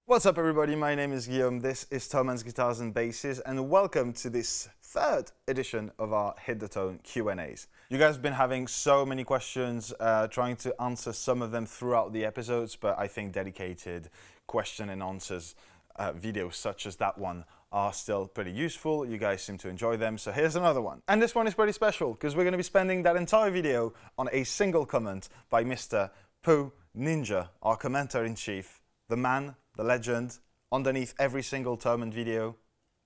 What's up everybody, my name is Guillaume, this is Thomann's Guitars and Basses, and welcome to this third edition of our Hit the Tone Q&As. You guys have been having so many questions, trying to answer some of them throughout the episodes, but I think dedicated question and answers videos such as that one are still pretty useful. You guys seem to enjoy them, so here's another one. And this one is pretty special because we're going to be spending that entire video on a single comment by Mr. Poo Ninja, our commentator-in-chief, the man, the legend. Underneath every single Thomann video,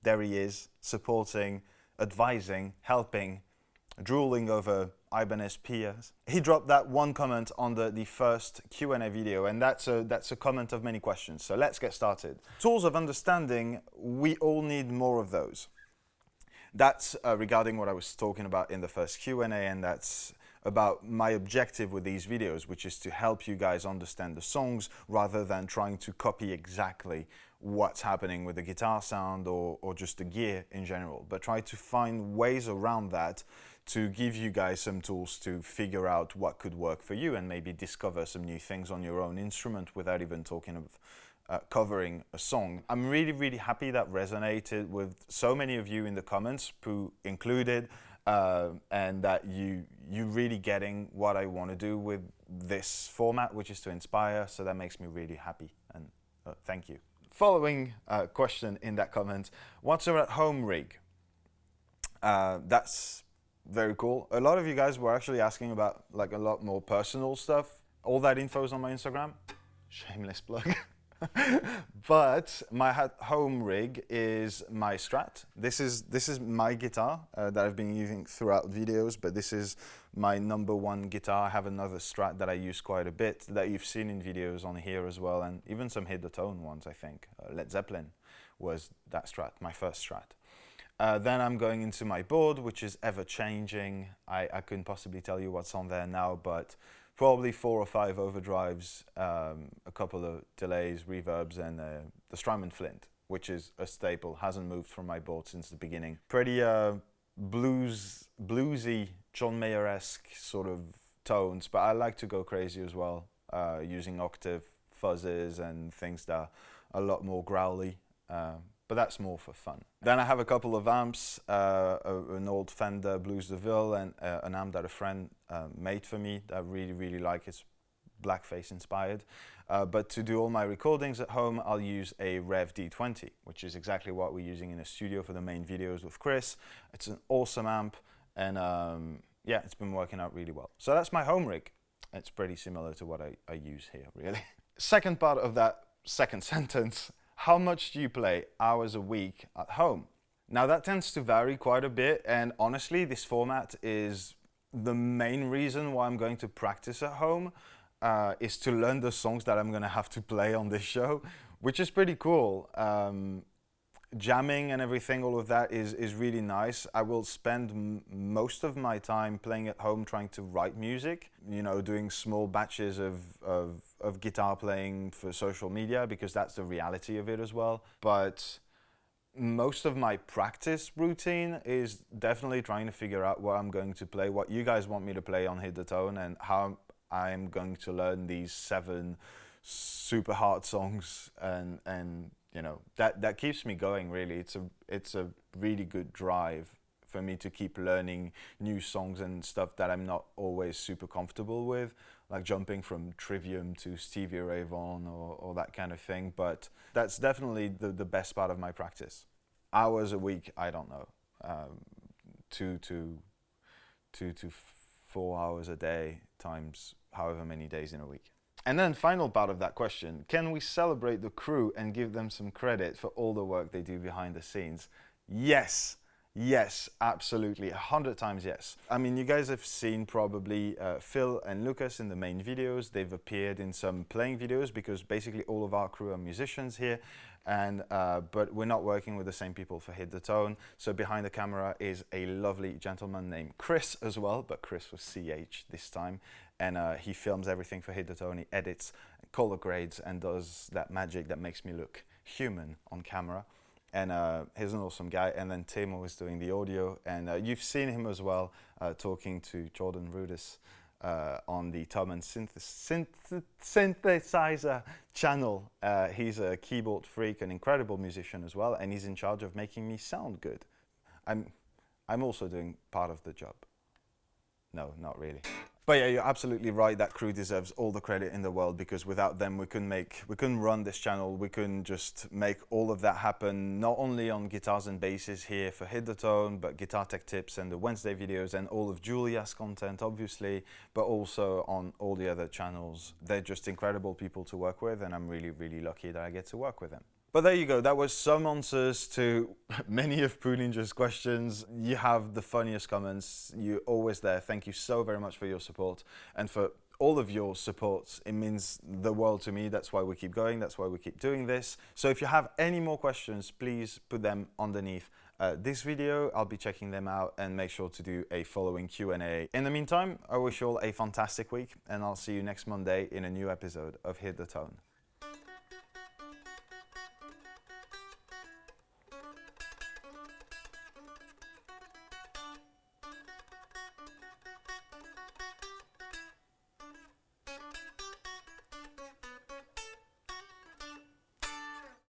there he is, supporting, advising, helping, drooling over Ibanez peers. He dropped that one comment under the first Q&A video, and that's a comment of many questions. So let's get started. Tools of understanding, we all need more of those. That's regarding what I was talking about in the first Q&A, and that's about my objective with these videos, which is to help you guys understand the songs rather than trying to copy exactly what's happening with the guitar sound or just the gear in general, but try to find ways around that to give you guys some tools to figure out what could work for you and maybe discover some new things on your own instrument without even talking of covering a song. I'm really happy that resonated with so many of you in the comments, Poo included, and that you really getting what I want to do with this format, which is to inspire, so that makes me really happy, and thank you. Following question in that comment, what's your at-home rig? That's very cool. A lot of you guys were actually asking about like a lot more personal stuff. All that info is on my Instagram. Shameless plug. But my home rig is my Strat. This is my guitar that I've been using throughout videos, but this is my #1 guitar. I have another Strat that I use quite a bit that you've seen in videos on here as well, and even some Hit the Tone ones, I think. Led Zeppelin was that Strat, my first Strat. Then I'm going into my board, which is ever changing. I couldn't possibly tell you what's on there now, but probably 4 or 5 overdrives, a couple of delays, reverbs, and the Strymon Flint, which is a staple, hasn't moved from my board since the beginning. Pretty bluesy, John Mayer-esque sort of tones, but I like to go crazy as well, using octave fuzzes and things that are a lot more growly. But that's more for fun. Then I have a couple of amps, an old Fender Blues DeVille and an amp that a friend made for me that I really like. It's blackface inspired. But to do all my recordings at home, I'll use a Rev D20, which is exactly what we're using in the studio for the main videos with Chris. It's an awesome amp, and yeah, it's been working out really well. So that's my home rig. It's pretty similar to what I use here, really. Second part of that second sentence, how much do you play hours a week at home? Now that tends to vary quite a bit, and honestly this format is the main reason why I'm going to practice at home, is to learn the songs that I'm going to have to play on this show, which is pretty cool. Jamming and everything, all of that is really nice. I will spend most of my time playing at home trying to write music, you know, doing small batches of guitar playing for social media, because that's the reality of it as well. But most of my practice routine is definitely trying to figure out what I'm going to play, what you guys want me to play on Hit the Tone, and how I'm going to learn these 7 super hard songs, and you know, that keeps me going, really. It's a really good drive for me to keep learning new songs and stuff that I'm not always super comfortable with, like jumping from Trivium to Stevie Ray Vaughan or that kind of thing. But that's definitely the best part of my practice. Hours a week, I don't know, 2 to 4 hours a day times however many days in a week. And then final part of that question, can we celebrate the crew and give them some credit for all the work they do behind the scenes? Yes, absolutely, 100 times yes. I mean, you guys have seen probably Phil and Lucas in the main videos. They've appeared in some playing videos because basically all of our crew are musicians here, and but we're not working with the same people for Hit the Tone. So behind the camera is a lovely gentleman named Chris as well, but Chris was CH this time. And he films everything for Hit the Tone. He edits, color grades, and does that magic that makes me look human on camera. And he's an awesome guy. And then Timo is doing the audio. And you've seen him as well talking to Jordan Rudess on the Thomann synthesizer channel. He's a keyboard freak, an incredible musician as well, and he's in charge of making me sound good. I'm also doing part of the job. No, not really. But yeah, you're absolutely right. That crew deserves all the credit in the world, because without them, we couldn't run this channel. We couldn't just make all of that happen. Not only on guitars and basses here for Hit the Tone, but guitar tech tips and the Wednesday videos and all of Julia's content, obviously, but also on all the other channels. They're just incredible people to work with, and I'm really, really lucky that I get to work with them. But there you go, that was some answers to many of Poo Ninja's questions. You have the funniest comments, you're always there. Thank you so very much for your support and for all of your support. It means the world to me. That's why we keep going, that's why we keep doing this. So if you have any more questions, please put them underneath this video. I'll be checking them out, and make sure to do a following Q&A. In the meantime, I wish you all a fantastic week, and I'll see you next Monday in a new episode of Hit the Tone.